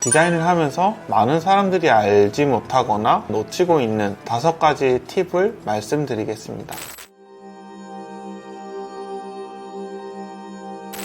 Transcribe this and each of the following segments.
디자인을 하면서 많은 사람들이 알지 못하거나 놓치고 있는 5가지 팁을 말씀드리겠습니다.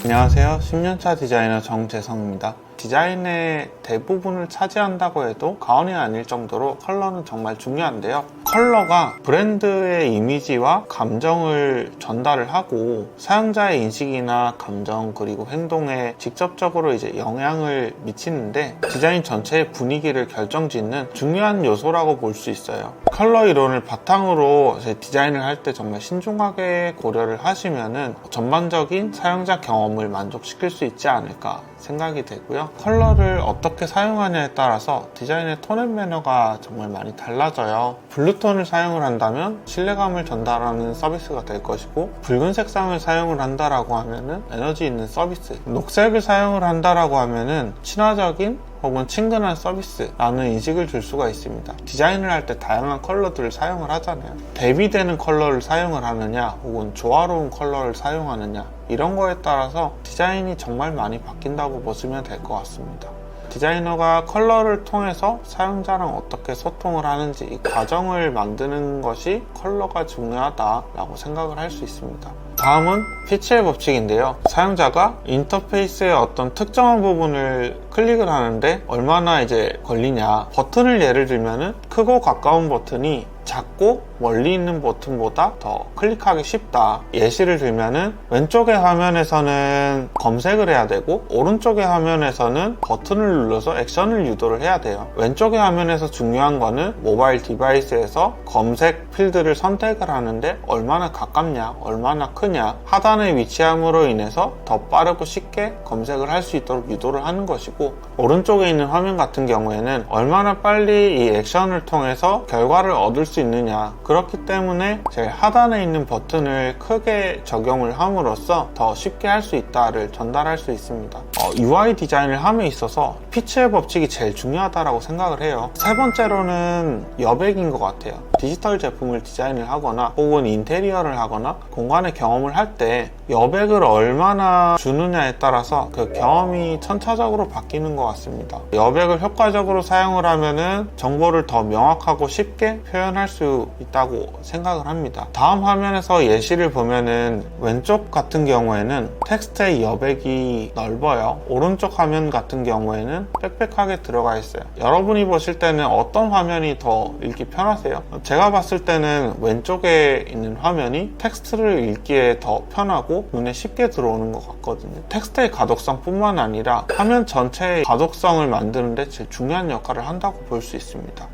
안녕하세요. 10년차 디자이너 정재성입니다. 디자인의 대부분을 차지한다고 해도 과언이 아닐 정도로 컬러는 정말 중요한데요. 컬러가 브랜드의 이미지와 감정을 전달을 하고 사용자의 인식이나 감정 그리고 행동에 직접적으로 영향을 미치는데 디자인 전체의 분위기를 결정짓는 중요한 요소라고 볼 수 있어요. 컬러 이론을 바탕으로 디자인을 할 때 정말 신중하게 고려를 하시면은 전반적인 사용자 경험을 만족시킬 수 있지 않을까 생각이 되고요. 컬러를 어떻게 사용하냐에 따라서 디자인의 톤 앤 매너가 정말 많이 달라져요. 블루톤을 사용을 한다면 신뢰감을 전달하는 서비스가 될 것이고, 붉은 색상을 사용을 한다라고 하면은 에너지 있는 서비스, 녹색을 사용을 한다라고 하면은 친화적인 혹은 친근한 서비스라는 인식을 줄 수가 있습니다. 디자인을 할 때 다양한 컬러들을 사용을 하잖아요. 대비되는 컬러를 사용을 하느냐 혹은 조화로운 컬러를 사용하느냐, 이런 거에 따라서 디자인이 정말 많이 바뀐다고 보시면 될 것 같습니다. 디자이너가 컬러를 통해서 사용자랑 어떻게 소통을 하는지 이 과정을 만드는 것이 컬러가 중요하다라고 생각을 할 수 있습니다. 다음은 피치의 법칙인데요. 사용자가 인터페이스의 어떤 특정한 부분을 클릭을 하는데 얼마나 걸리냐. 버튼을 예를 들면은 크고 가까운 버튼이 작고 멀리 있는 버튼보다 더 클릭하기 쉽다. 예시를 들면은 왼쪽의 화면에서는 검색을 해야 되고 오른쪽의 화면에서는 버튼을 눌러서 액션을 유도를 해야 돼요. 왼쪽의 화면에서 중요한 거는 모바일 디바이스에서 검색 필드를 선택을 하는데 얼마나 가깝냐, 얼마나 크냐, 하단에 위치함으로 인해서 더 빠르고 쉽게 검색을 할 수 있도록 유도를 하는 것이고, 오른쪽에 있는 화면 같은 경우에는 얼마나 빨리 이 액션을 통해서 결과를 얻을 수 있느냐. 그렇기 때문에 제일 하단에 있는 버튼을 크게 적용을 함으로써 더 쉽게 할 수 있다를 전달할 수 있습니다. UI 디자인을 함에 있어서 피치의 법칙이 제일 중요하다고 생각을 해요. 세 번째로는 여백인 것 같아요. 디지털 제품을 디자인을 하거나 혹은 인테리어를 하거나 공간의 경험을 할 때 여백을 얼마나 주느냐에 따라서 그 경험이 천차적으로 바뀌는 것 같습니다. 여백을 효과적으로 사용을 하면은 정보를 더 명확하고 쉽게 표현할 수 있다고 생각을 합니다. 다음 화면에서 예시를 보면은 왼쪽 같은 경우에는 텍스트의 여백이 넓어요. 오른쪽 화면 같은 경우에는 빽빽하게 들어가 있어요. 여러분이 보실 때는 어떤 화면이 더 읽기 편하세요? 제가 봤을 때는 왼쪽에 있는 화면이 텍스트를 읽기에 더 편하고 눈에 쉽게 들어오는 것 같거든요. 텍스트의 가독성 뿐만 아니라 화면 전체의 가독성을 만드는데 제일 중요한 역할을 한다고 볼 수 있습니다.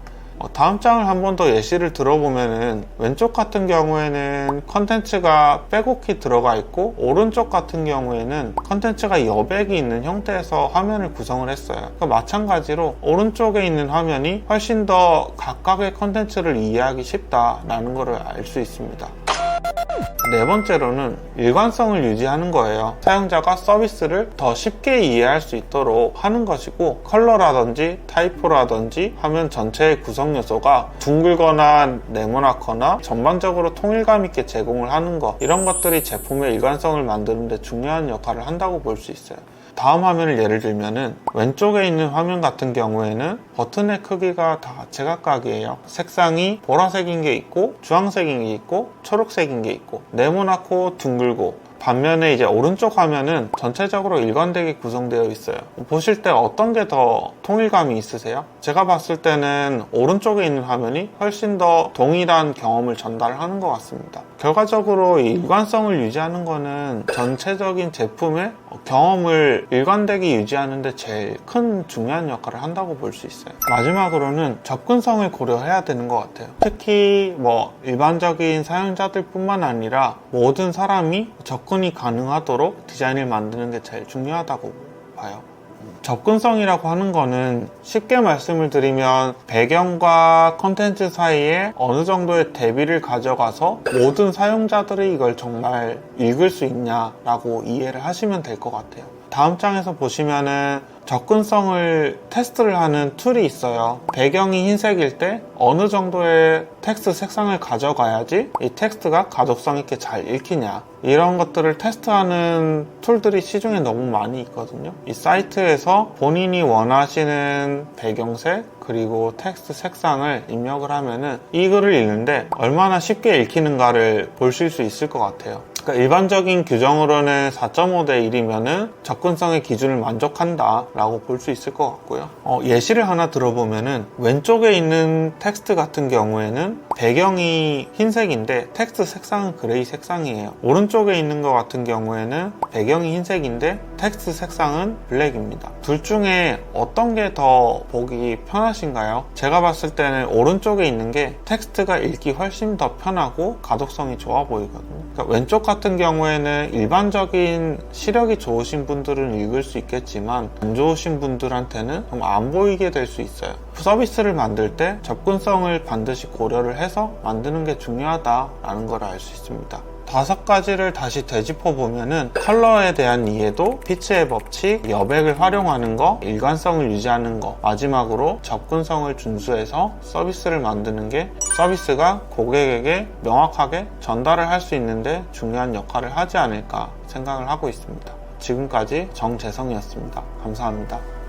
다음 장을 한 번 더 예시를 들어보면은 왼쪽 같은 경우에는 컨텐츠가 빼곡히 들어가 있고, 오른쪽 같은 경우에는 컨텐츠가 여백이 있는 형태에서 화면을 구성을 했어요. 마찬가지로 오른쪽에 있는 화면이 훨씬 더 각각의 컨텐츠를 이해하기 쉽다라는 것을 알 수 있습니다. 네 번째로는 일관성을 유지하는 거예요. 사용자가 서비스를 더 쉽게 이해할 수 있도록 하는 것이고, 컬러라든지 타이포라든지 화면 전체의 구성 요소가 둥글거나 네모나거나 전반적으로 통일감 있게 제공을 하는 것, 이런 것들이 제품의 일관성을 만드는 데 중요한 역할을 한다고 볼 수 있어요. 다음 화면을 예를 들면은 왼쪽에 있는 화면 같은 경우에는 버튼의 크기가 다 제각각이에요. 색상이 보라색인 게 있고 주황색인 게 있고 초록색인 게 있고 네모나고 둥글고, 반면에 오른쪽 화면은 전체적으로 일관되게 구성되어 있어요. 보실 때 어떤 게 더 통일감이 있으세요? 제가 봤을 때는 오른쪽에 있는 화면이 훨씬 더 동일한 경험을 전달하는 것 같습니다. 결과적으로 이 일관성을 유지하는 거는 전체적인 제품의 경험을 일관되게 유지하는 데 제일 큰 중요한 역할을 한다고 볼 수 있어요. 마지막으로는 접근성을 고려해야 되는 것 같아요. 특히 일반적인 사용자들 뿐만 아니라 모든 사람이 접근이 가능하도록 디자인을 만드는 게 제일 중요하다고 봐요. 접근성이라고 하는 거는 쉽게 말씀을 드리면 배경과 컨텐츠 사이에 어느 정도의 대비를 가져가서 모든 사용자들이 이걸 정말 읽을 수 있냐라고 이해를 하시면 될 것 같아요. 다음 장에서 보시면은 접근성을 테스트를 하는 툴이 있어요. 배경이 흰색일 때 어느 정도의 텍스트 색상을 가져가야지 이 텍스트가 가독성 있게 잘 읽히냐, 이런 것들을 테스트하는 툴들이 시중에 너무 많이 있거든요. 이 사이트에서 본인이 원하시는 배경색 그리고 텍스트 색상을 입력을 하면은 이 글을 읽는데 얼마나 쉽게 읽히는가를 보실 수 있을 것 같아요. 그러니까 일반적인 규정으로는 4.5대 1이면은 접근성의 기준을 만족한다 라고 볼 수 있을 것 같고요. 예시를 하나 들어보면은 왼쪽에 있는 텍스트 같은 경우에는 배경이 흰색인데 텍스트 색상은 그레이 색상이에요. 오른쪽에 있는 것 같은 경우에는 배경이 흰색인데 텍스트 색상은 블랙입니다. 둘 중에 어떤 게 더 보기 편하신가요? 제가 봤을 때는 오른쪽에 있는 게 텍스트가 읽기 훨씬 더 편하고 가독성이 좋아 보이거든요. 그러니까 왼쪽 같은 경우에는 일반적인 시력이 좋으신 분들은 읽을 수 있겠지만 안 좋으신 분들한테는 좀 안 보이게 될 수 있어요. 서비스를 만들 때 접근성을 반드시 고려를 해서 만드는 게 중요하다라는 걸 알 수 있습니다. 5가지를 다시 되짚어 보면은 컬러에 대한 이해도, 피치의 법칙, 여백을 활용하는 거, 일관성을 유지하는 거, 마지막으로 접근성을 준수해서 서비스를 만드는 게 서비스가 고객에게 명확하게 전달을 할 수 있는데 중요한 역할을 하지 않을까 생각을 하고 있습니다. 지금까지 정재성이었습니다. 감사합니다.